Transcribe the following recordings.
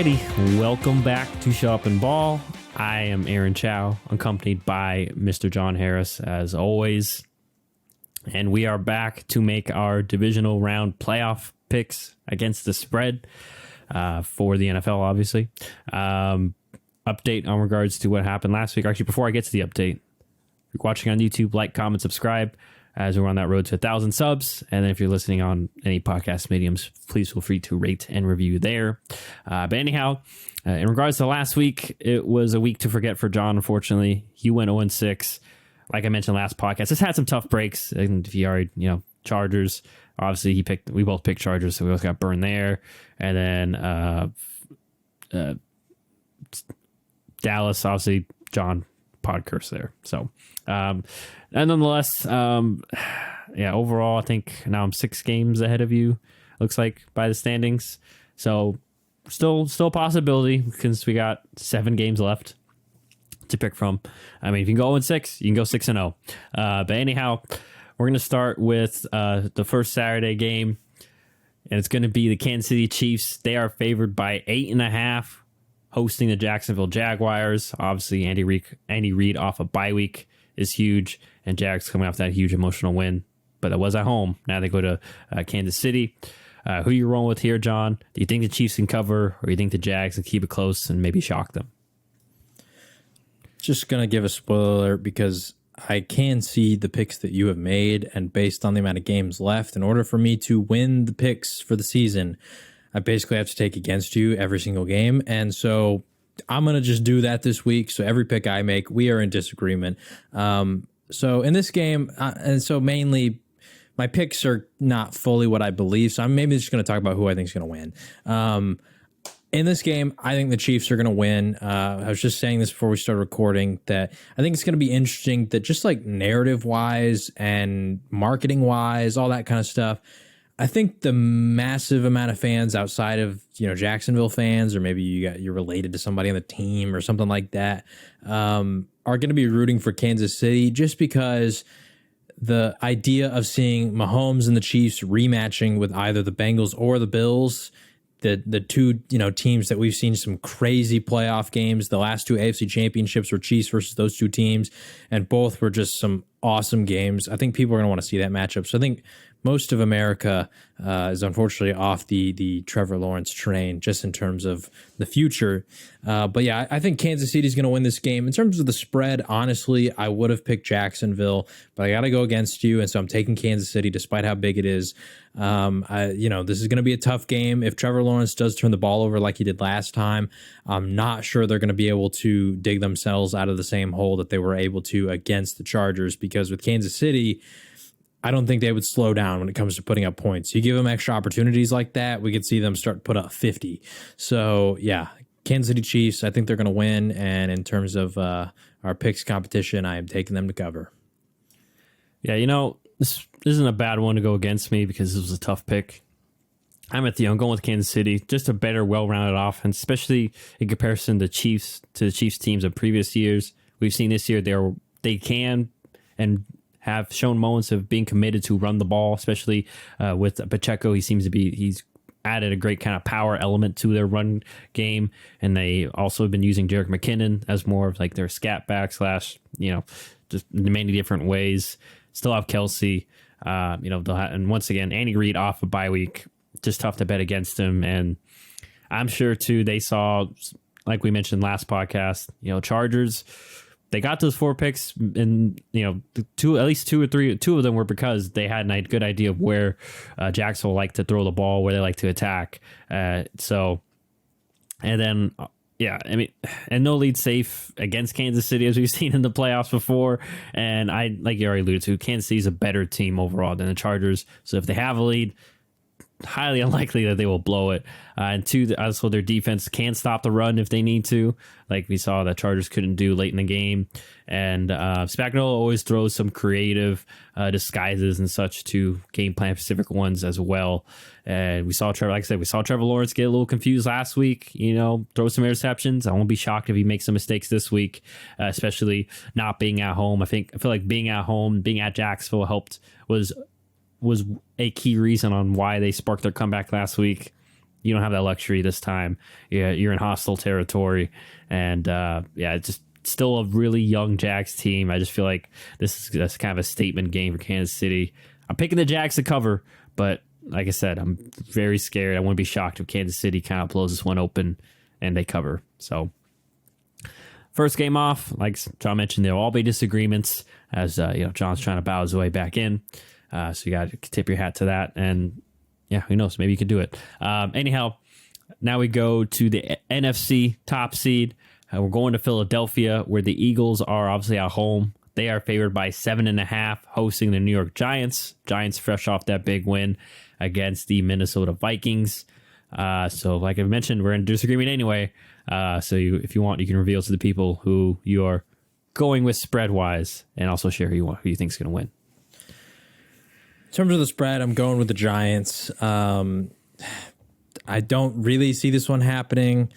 Alrighty, welcome back to Show Up and Ball. I am Aaron Chow, accompanied by Mr. John Harris, as always. And we are back to make our divisional round playoff picks against the spread for the NFL, obviously. Update on regards to what happened last week. Actually, before I get to the update, if you're watching on YouTube, like, comment, subscribe, as we're on that road to 1,000 subs. And then if you're listening on any podcast mediums, please feel free to rate and review there. But anyhow, in regards to last week, it was a week to forget for John, unfortunately. He went 0-6. Like I mentioned last podcast, just had some tough breaks. And if you already, Chargers, obviously we both picked Chargers, so we both got burned there. And then Dallas, obviously, John pod curse there. So, and nonetheless, overall, I think now I'm 6 games ahead of you, looks like, by the standings. So still a possibility since we got 7 games left to pick from. I mean, if you can go 0-6, you can go 6-0. But anyhow, we're going to start with the first Saturday game, and it's going to be the Kansas City Chiefs. They are favored by 8.5, hosting the Jacksonville Jaguars. Obviously, Andy Reid off a bye week is huge, and Jags coming off that huge emotional win. But that was at home. Now they go to Kansas City. Who you rolling with here, John? Do you think the Chiefs can cover, or do you think the Jags can keep it close and maybe shock them? Just going to give a spoiler alert because I can see the picks that you have made, and based on the amount of games left, in order for me to win the picks for the season, I basically have to take against you every single game. And so I'm going to just do that this week. So every pick I make, we are in disagreement. So in this game, and so mainly my picks are not fully what I believe. So I'm maybe just going to talk about who I think is going to win. In this game, I think the Chiefs are going to win. I was just saying this before we started recording, that I think it's going to be interesting that just like narrative-wise and marketing-wise, all that kind of stuff, I think the massive amount of fans outside of, Jacksonville fans, or maybe you're related to somebody on the team or something like that, are going to be rooting for Kansas City just because the idea of seeing Mahomes and the Chiefs rematching with either the Bengals or the Bills, the two teams that we've seen some crazy playoff games. The last 2 AFC championships were Chiefs versus those two teams, and both were just some awesome games. I think people are going to want to see that matchup. So I think most of America is unfortunately off the Trevor Lawrence train just in terms of the future. But yeah, I think Kansas City is going to win this game. In terms of the spread, honestly, I would have picked Jacksonville, but I got to go against you, and so I'm taking Kansas City despite how big it is. This is going to be a tough game. If Trevor Lawrence does turn the ball over like he did last time, I'm not sure they're going to be able to dig themselves out of the same hole that they were able to against the Chargers, because with Kansas City, I don't think they would slow down when it comes to putting up points. You give them extra opportunities like that, we could see them start to put up 50. So, yeah, Kansas City Chiefs, I think they're going to win. And in terms of our picks competition, I am taking them to cover. Yeah, this isn't a bad one to go against me because this was a tough pick. I'm going with Kansas City. Just a better, well-rounded offense, especially in comparison to the Chiefs teams of previous years. We've seen this year they can and have shown moments of being committed to run the ball, especially with Pacheco. He's added a great kind of power element to their run game, and they also have been using Jerick McKinnon as more of like their scat back / just in many different ways. Still have Kelsey, and once again, Andy Reid off a bye week, just tough to bet against him. And I'm sure too, they saw, like we mentioned last podcast, Chargers, they got those 4 picks, and at least 2 of them were because they had a good idea of where Jacksonville like to throw the ball, where they like to attack. And no lead safe against Kansas City, as we've seen in the playoffs before. And like you already alluded to, Kansas City is a better team overall than the Chargers. So if they have a lead, highly unlikely that they will blow it. And 2, also their defense can stop the run if they need to, like we saw that Chargers couldn't do late in the game. And Spagnuolo always throws some creative disguises and such to game plan specific ones as well. And we saw Trevor Lawrence get a little confused last week, throw some interceptions. I won't be shocked if he makes some mistakes this week, especially not being at home. I feel like being at home, being at Jacksonville was a key reason on why they sparked their comeback last week. you don't have that luxury this time. Yeah, you're in hostile territory, and it's just still a really young Jags team. I just feel like that's kind of a statement game for Kansas City. I'm picking the Jags to cover, but like I said, I'm very scared. I wouldn't be shocked if Kansas City kind of blows this one open and they cover. So first game off, like John mentioned, there'll all be disagreements as John's trying to bow his way back in. So you got to tip your hat to that. And yeah, who knows? Maybe you could do it. Anyhow, now we go to the NFC top seed. We're going to Philadelphia, where the Eagles are obviously at home. They are favored by 7.5, hosting the New York Giants. Giants fresh off that big win against the Minnesota Vikings. So like I mentioned, we're in disagreement anyway. So if you want, you can reveal to the people who you are going with spread-wise, and also share who you think is going to win. In terms of the spread, I'm going with the Giants. I don't really see this one happening,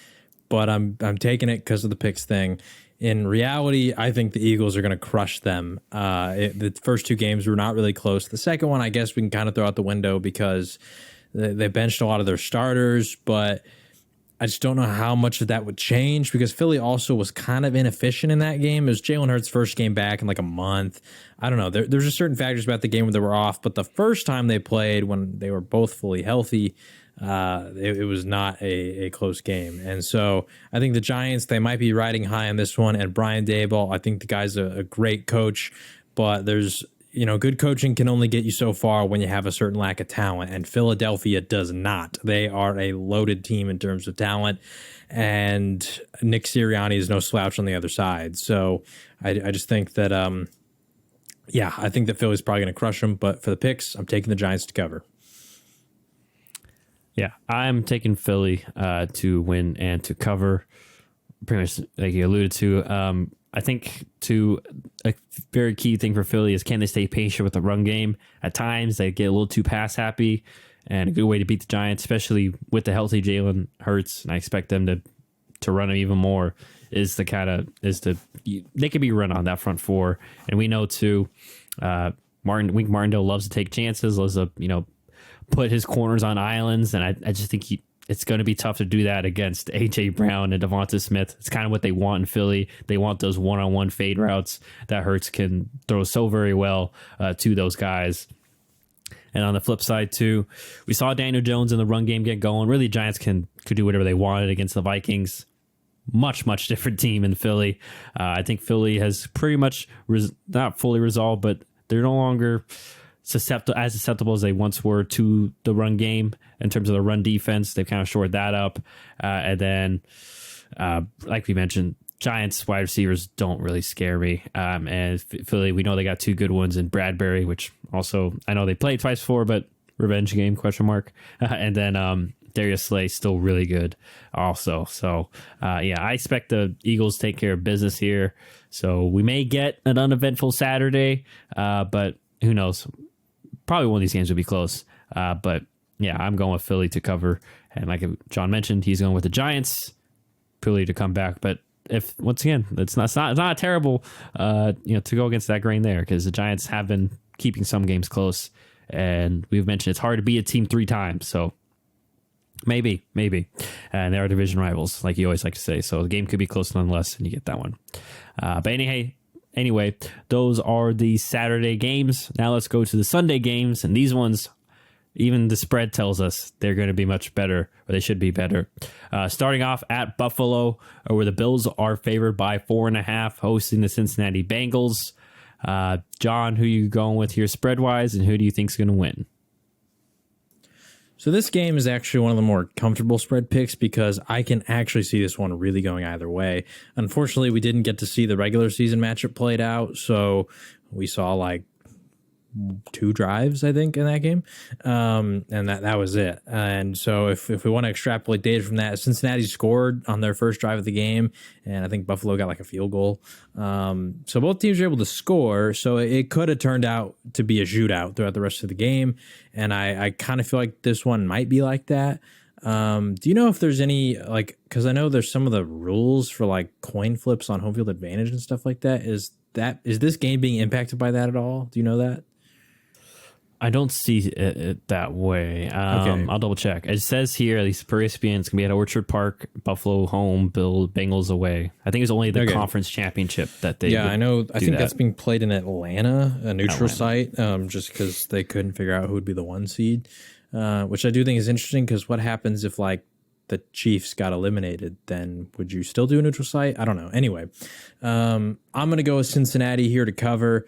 but I'm taking it because of the picks thing. In reality, I think the Eagles are going to crush them. The first two games were not really close. The second one, I guess we can kind of throw out the window because they benched a lot of their starters, but I just don't know how much of that would change because Philly also was kind of inefficient in that game. It was Jalen Hurts' first game back in like a month. I don't know. There's just certain factors about the game where they were off, but the first time they played when they were both fully healthy, it was not a close game. And so I think the Giants, they might be riding high on this one. And Brian Daboll, I think the guy's a great coach, but there's, good coaching can only get you so far when you have a certain lack of talent, and Philadelphia does not. They are a loaded team in terms of talent, and Nick Sirianni is no slouch on the other side. So I just think that, I think that Philly's probably going to crush them, but for the picks, I'm taking the Giants to cover. Yeah, I'm taking Philly to win and to cover. Pretty much like you alluded to. I think a very key thing for Philly is can they stay patient with the run game? At times they get a little too pass happy, and a good way to beat the Giants, especially with the healthy Jalen Hurts, and I expect them to run him even more. They can be run on that front four, and we know too. Wink Martindale loves to take chances, loves to put his corners on islands, and I just think it's going to be tough to do that against A.J. Brown and Devonta Smith. It's kind of what they want in Philly. They want those one-on-one fade routes that Hurts can throw so very well to those guys. And on the flip side, too, we saw Daniel Jones in the run game get going. Really, Giants could do whatever they wanted against the Vikings. Much, much different team in Philly. I think Philly has pretty much not fully resolved, but they're no longer susceptible as they once were to the run game in terms of the run defense. They've kind of shored that up. And then, like we mentioned, Giants wide receivers don't really scare me. And Philly, we know they got two good ones in Bradbury, which also I know they played twice before, but revenge game, ? And then Darius Slay still really good also. So, I expect the Eagles take care of business here. So we may get an uneventful Saturday, but who knows? Probably one of these games will be close. But yeah, I'm going with Philly to cover. And like John mentioned, he's going with the Giants, Philly to come back. But if once again, it's not a terrible, to go against that grain there, because the Giants have been keeping some games close, and we've mentioned it's hard to beat a team 3 times. So maybe, and they are division rivals, like you always like to say. So the game could be close nonetheless, and you get that one. But anyway, those are the Saturday games. Now let's go to the Sunday games, and these ones, even the spread tells us they're going to be much better, or they should be better. Starting off at Buffalo, where the Bills are favored by 4.5, hosting the Cincinnati Bengals. John, who are you going with here spread-wise, and who do you think is going to win? So this game is actually one of the more comfortable spread picks because I can actually see this one really going either way. Unfortunately, we didn't get to see the regular season matchup played out, so we saw like 2 drives, I think, in that game, and that was it. And so if we want to extrapolate data from that, Cincinnati scored on their first drive of the game, and I think Buffalo got like a field goal. So both teams were able to score, so it could have turned out to be a shootout throughout the rest of the game, and I kind of feel like this one might be like that. Do you know if there's any, like, because I know there's some of the rules for like coin flips on home field advantage and stuff like that. Is this game being impacted by that at all? Do you know that? I don't see it that way. Okay. I'll double check. It says here, at least per ESPN, it's gonna be at Orchard Park, Buffalo home, Bengals away. I think it's only the conference championship that they. Yeah, I know. I think that's being played in Atlanta, a neutral Atlanta. site, just because they couldn't figure out who would be the 1 seed, which I do think is interesting. Because what happens if like the Chiefs got eliminated? Then would you still do a neutral site? I don't know. Anyway, I'm gonna go with Cincinnati here to cover.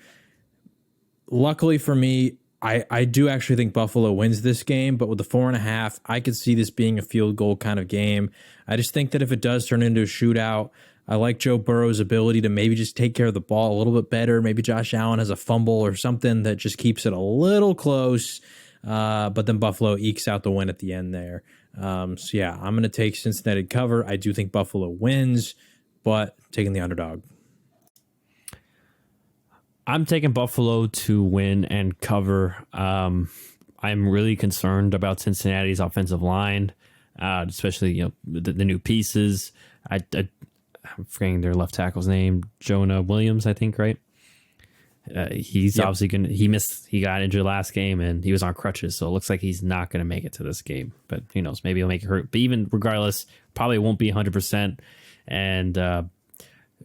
Luckily for me, I do actually think Buffalo wins this game, but with the 4.5, I could see this being a field goal kind of game. I just think that if it does turn into a shootout, I like Joe Burrow's ability to maybe just take care of the ball a little bit better. Maybe Josh Allen has a fumble or something that just keeps it a little close, but then Buffalo ekes out the win at the end there. So yeah, I'm going to take Cincinnati to cover. I do think Buffalo wins, but taking the underdog. I'm taking Buffalo to win and cover. I'm really concerned about Cincinnati's offensive line, especially the new pieces. I'm forgetting their left tackle's name, Jonah Williams, I think, right? He's obviously gonna. He got injured last game and he was on crutches, so it looks like he's not gonna make it to this game. But who knows? Maybe he'll make it hurt. But even regardless, probably won't be 100%. And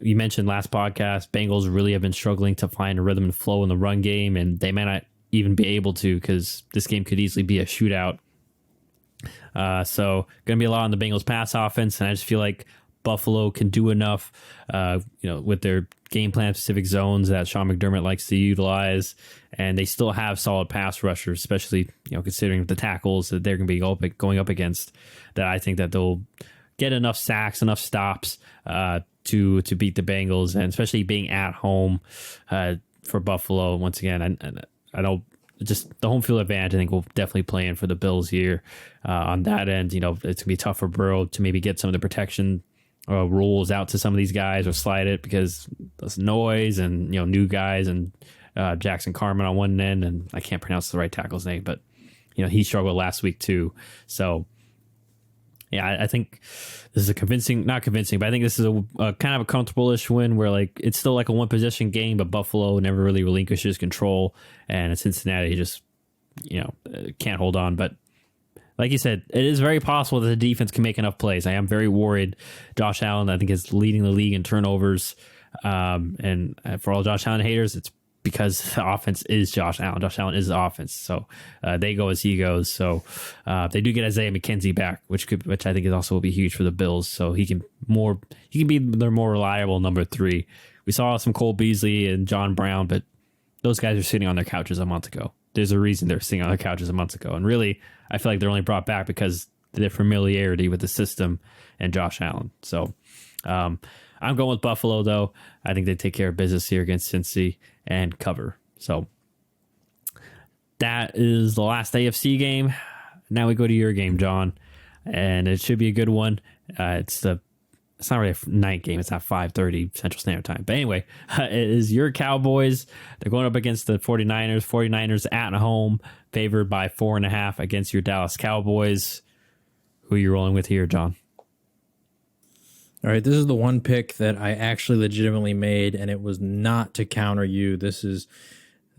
you mentioned last podcast, Bengals really have been struggling to find a rhythm and flow in the run game, and they may not even be able to because this game could easily be a shootout. So going to be a lot on the Bengals pass offense, and I just feel like Buffalo can do enough, with their game plan specific zones that Sean McDermott likes to utilize, and they still have solid pass rushers, especially considering the tackles that they're going to be going up against. That I think that they'll get enough sacks, enough stops to beat the Bengals, and especially being at home for Buffalo. Once again, I don't. Just the home field advantage, I think, will definitely play in for the Bills here. On that end, it's going to be tough for Burrow to maybe get some of the protection rules out to some of these guys or slide it because there's noise and, new guys and Jackson Carman on one end, and I can't pronounce the right tackle's name, but, he struggled last week too. So, yeah, I think this is not convincing, but I think this is a kind of a comfortable-ish win where it's still like a one-possession game, but Buffalo never really relinquishes control, and Cincinnati just, can't hold on. But like you said, it is very possible that the defense can make enough plays. I am very worried. Josh Allen, I think, is leading the league in turnovers, and for all Josh Allen haters, it's because the offense is Josh Allen. Josh Allen is the offense, so they go as he goes. So they do get Isaiah McKenzie back, which I think is also will be huge for the Bills. So he can be their more reliable number 3. We saw some Cole Beasley and John Brown, but those guys are sitting on their couches a month ago. There's a reason they're sitting on their couches a month ago, and really, I feel like they're only brought back because of their familiarity with the system and Josh Allen. So I'm going with Buffalo, though. I think they take care of business here against Cincy and cover. So that is the last AFC game. Now we go to your game, John, and it should be a good one. It's not really a night game. It's not 5:30 Central Standard Time. But anyway, it is your Cowboys. They're going up against the 49ers. 49ers at home, favored by 4.5 against your Dallas Cowboys. Who are you rolling with here, John? All right, this is the one pick that I actually legitimately made, and it was not to counter you. This is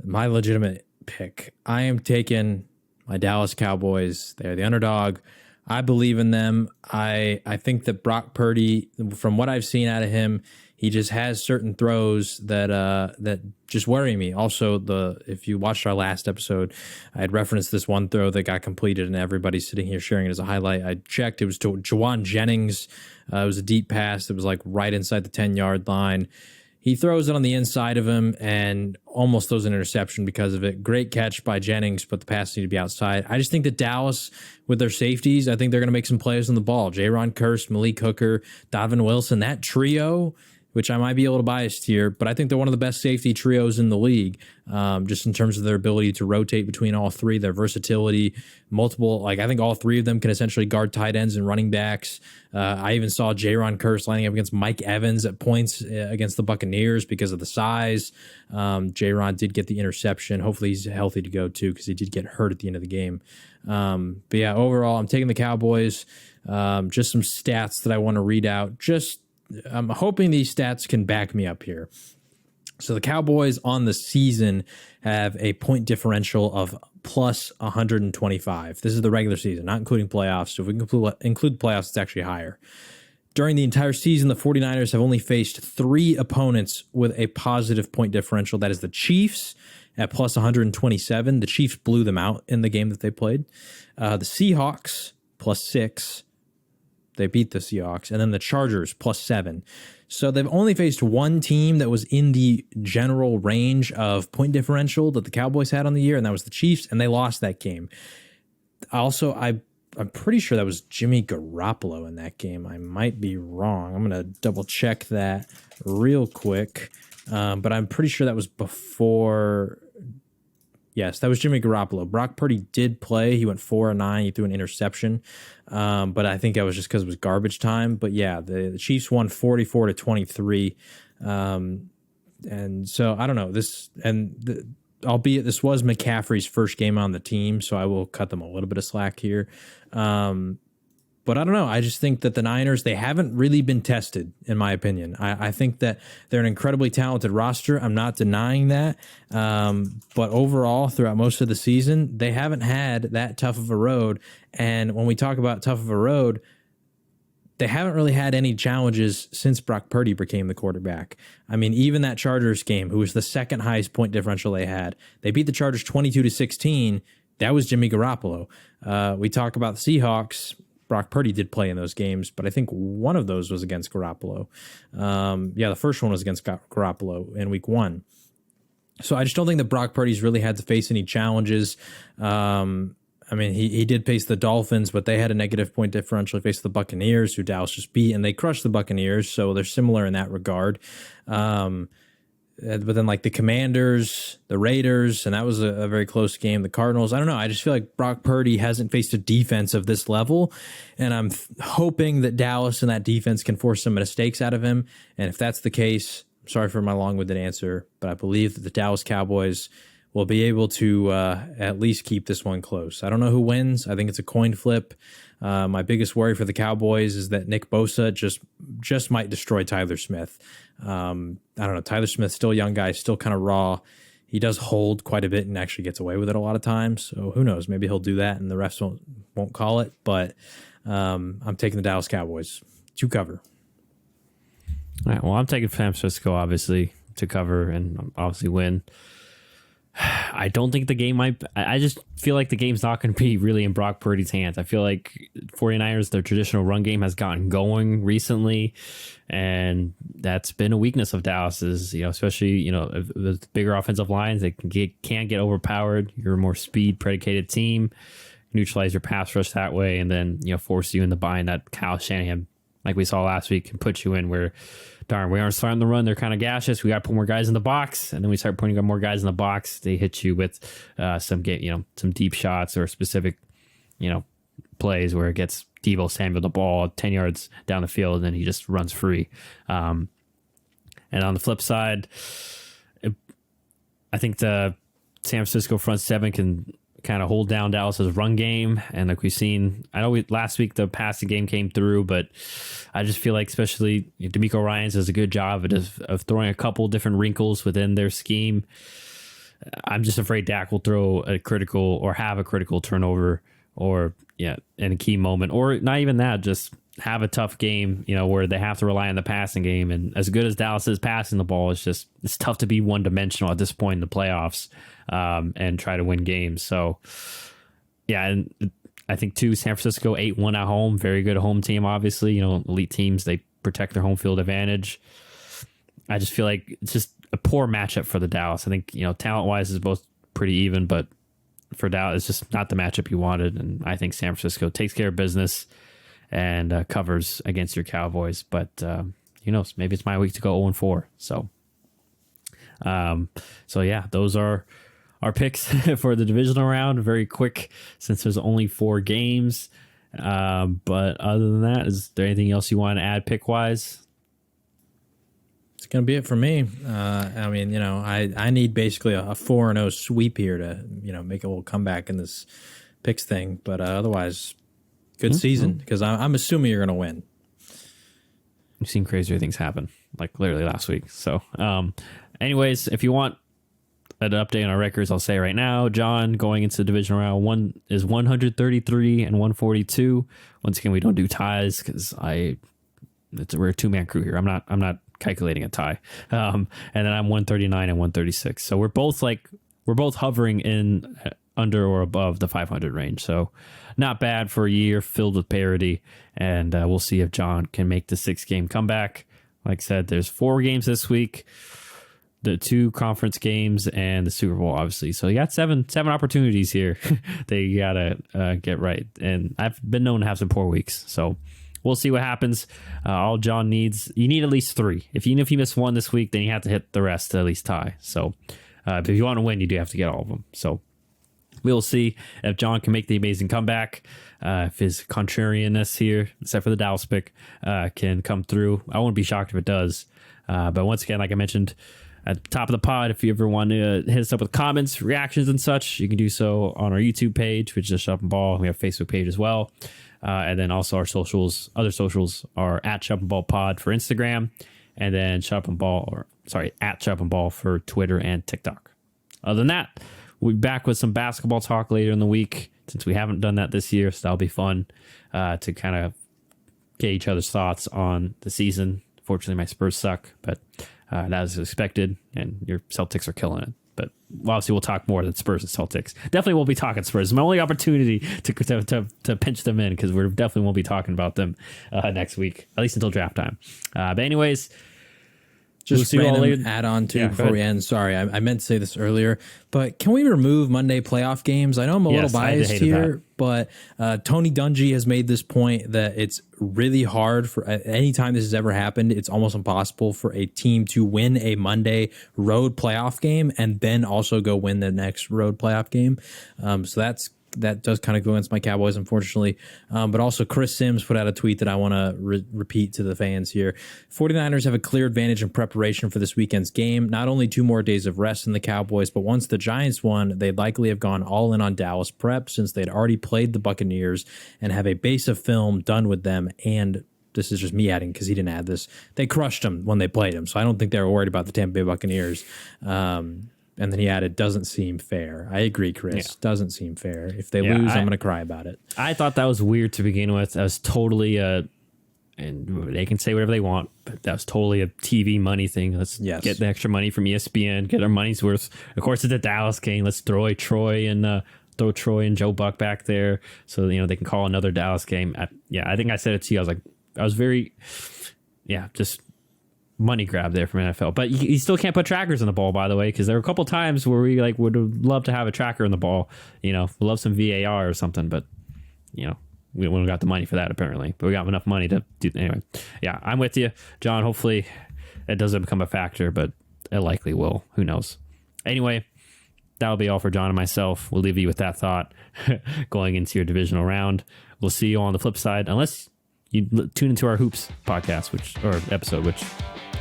my legitimate pick. I am taking my Dallas Cowboys. They're the underdog. I believe in them. I think that Brock Purdy, from what I've seen out of him, he just has certain throws that just worry me. Also, if you watched our last episode, I had referenced this one throw that got completed, and everybody's sitting here sharing it as a highlight. I checked; it was to Jawan Jennings. It was a deep pass that was right inside the 10-yard line. He throws it on the inside of him and almost throws an interception because of it. Great catch by Jennings, but the pass needed to be outside. I just think that Dallas, with their safeties, I think they're going to make some plays on the ball. Jaron Kearse, Malik Hooker, Donovan Wilson, that trio, which I might be a little biased here, but I think they're one of the best safety trios in the league, just in terms of their ability to rotate between all three, their versatility, multiple, I think all three of them can essentially guard tight ends and running backs. I even saw Jaron Kearse lining up against Mike Evans at points against the Buccaneers because of the size. Jaron did get the interception. Hopefully he's healthy to go too, because he did get hurt at the end of the game. But yeah, overall, I'm taking the Cowboys. Just some stats that I want to read out. I'm hoping these stats can back me up here. So the Cowboys on the season have a point differential of plus 125. This is the regular season, not including playoffs. So if we include playoffs, it's actually higher. During the entire season, the 49ers have only faced 3 opponents with a positive point differential. That is the Chiefs at plus 127. The Chiefs blew them out in the game that they played. The Seahawks plus 6. They beat the Seahawks. And then the Chargers plus 7. So they've only faced one team that was in the general range of point differential that the Cowboys had on the year, and that was the Chiefs, and they lost that game. Also, I'm pretty sure that was Jimmy Garoppolo in that game. I might be wrong. I'm going to double check that real quick. But I'm pretty sure that was before. Yes, that was Jimmy Garoppolo. Brock Purdy did play. He went 4-9. He threw an interception. But I think that was just because it was garbage time. But yeah, the Chiefs won 44-23. And so I don't know albeit this was McCaffrey's first game on the team, so I will cut them a little bit of slack here. But I don't know. I just think that the Niners, they haven't really been tested, in my opinion. I think that they're an incredibly talented roster. I'm not denying that. But overall, throughout most of the season, they haven't had that tough of a road. And when we talk about tough of a road, they haven't really had any challenges since Brock Purdy became the quarterback. I mean, even that Chargers game, who was the second highest point differential they had, they beat the Chargers 22-16. That was Jimmy Garoppolo. We talk about the Seahawks. Brock Purdy did play in those games, but I think one of those was against Garoppolo. The first one was against Garoppolo in week 1. So I just don't think that Brock Purdy's really had to face any challenges. I mean, he did face the Dolphins, but they had a negative point differential. He faced the Buccaneers, who Dallas just beat, and they crushed the Buccaneers, so they're similar in that regard. But then like the Commanders, the Raiders, and that was a very close game. The Cardinals, I don't know. I just feel like Brock Purdy hasn't faced a defense of this level, and I'm hoping that Dallas and that defense can force some mistakes out of him. And if that's the case, sorry for my long-winded answer, but I believe that the Dallas Cowboys will be able to at least keep this one close. I don't know who wins. I think it's a coin flip. My biggest worry for the Cowboys is that Nick Bosa just might destroy Tyler Smith. I don't know. Tyler Smith's still a young guy, still kind of raw. He does hold quite a bit and actually gets away with it a lot of times. So who knows? Maybe he'll do that and the refs won't call it. But I'm taking the Dallas Cowboys to cover. All right. Well, I'm taking San Francisco, obviously, to cover and obviously win. I don't think the game might. I just feel like the game's not going to be really in Brock Purdy's hands. I feel like 49ers, their traditional run game has gotten going recently, and that's been a weakness of Dallas's, especially, with bigger offensive lines, they can't get overpowered. You're a more speed predicated team, neutralize your pass rush that way, and then, force you into buying that Kyle Shanahan, like we saw last week, can put you in where, darn, we aren't starting the run. They're kind of gaseous. We got to put more guys in the box. And then we start putting more guys in the box. They hit you with some deep shots or specific, plays where it gets Deebo Samuel the ball 10 yards down the field and then he just runs free. And on the flip side, I think the San Francisco front seven can kind of hold down Dallas's run game. And like we've seen, I know last week the passing game came through, but I just feel like especially DeMeco Ryans does a good job of throwing a couple different wrinkles within their scheme. I'm just afraid Dak will throw a critical or have a critical turnover or in a key moment, or not even that, just have a tough game, where they have to rely on the passing game. And as good as Dallas is passing the ball, it's tough to be one dimensional at this point in the playoffs and try to win games. So, and I think too, San Francisco 8-1 at home, very good home team. Obviously, elite teams, they protect their home field advantage. I just feel like it's just a poor matchup for the Dallas. I think talent wise is both pretty even, but for Dallas, it's just not the matchup you wanted. And I think San Francisco takes care of business and covers against your Cowboys. But who knows? Maybe it's my week to go 0-4. So, those are our picks for the divisional round. Very quick since there's only 4 games. But other than that, is there anything else you want to add pick wise? It's going to be it for me. I need basically a 4-0 sweep here to, make a little comeback in this picks thing. But otherwise, good season, because I'm assuming you're going to win. We've seen crazier things happen, like literally last week. So, Anyways, if you want an update on our records, I'll say right now, John going into the divisional round one is 133 and 142. Once again, we don't do ties because we're a 2-man crew here. I'm not calculating a tie. And then I'm 139 and 136. So we're both hovering in under or above the 500 range. So not bad for a year filled with parity. And we'll see if John can make the 6-game comeback. Like I said, there's 4 games this week, the 2 conference games and the Super Bowl, obviously. So you got seven opportunities here that you gotta get right. And I've been known to have some poor weeks, so we'll see what happens. All John needs, you need at least 3. Even if you miss 1 this week, then you have to hit the rest to at least tie. So if you want to win, you do have to get all of them. So we'll see if John can make the amazing comeback. If his contrarianness here, except for the Dallas pick, can come through. I won't be shocked if it does. But once again, like I mentioned at the top of the pod, if you ever want to hit us up with comments, reactions, and such, you can do so on our YouTube page, which is Shop and Ball. We have a Facebook page as well. And then also our other socials are at Shop and Ball Pod for Instagram, and then at Shop and Ball for Twitter and TikTok. Other than that, we'll be back with some basketball talk later in the week, since we haven't done that this year. So that'll be fun to kind of get each other's thoughts on the season. Fortunately, my Spurs suck, but that was expected, and your Celtics are killing it. But obviously, we'll talk more than Spurs and Celtics. Definitely won't be talking Spurs. It's my only opportunity to pinch them in, because we definitely won't be talking about them next week, at least until draft time. But anyways, just random add on to before we end. Sorry, I meant to say this earlier, but can we remove Monday playoff games? I know I'm a little biased here, but Tony Dungy has made this point that it's really hard for any time this has ever happened. It's almost impossible for a team to win a Monday road playoff game and then also go win the next road playoff game. So that does kind of go against my Cowboys, unfortunately. But also Chris Sims put out a tweet that I want to repeat to the fans here. 49ers have a clear advantage in preparation for this weekend's game. Not only 2 more days of rest than the Cowboys, but once the Giants won, they'd likely have gone all in on Dallas prep, since they'd already played the Buccaneers and have a base of film done with them. And this is just me adding, because he didn't add this, they crushed them when they played them. So I don't think they were worried about the Tampa Bay Buccaneers. And then he added, doesn't seem fair. I agree, Chris. Yeah. Doesn't seem fair. If they lose, I'm going to cry about it. I thought that was weird to begin with. That was totally and they can say whatever they want, but that was totally a TV money thing. Let's get the extra money from ESPN, get our money's worth. Of course, it's a Dallas game. Let's throw Troy and Joe Buck back there, so they can call another Dallas game. I think I said it to you. I was very, just money grab there from NFL. But you still can't put trackers on the ball, by the way, because there were a couple times where we would love to have a tracker on the ball. We love some VAR or something, but we don't got the money for that apparently. But we got enough money to do anyway. Yeah, I'm with you, John. Hopefully it doesn't become a factor, but it likely will. Who knows? Anyway, that'll be all for John and myself. We'll leave you with that thought going into your divisional round. We'll see you on the flip side, unless you tune into our Hoops podcast, episode, which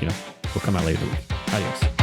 will come out later. Adios.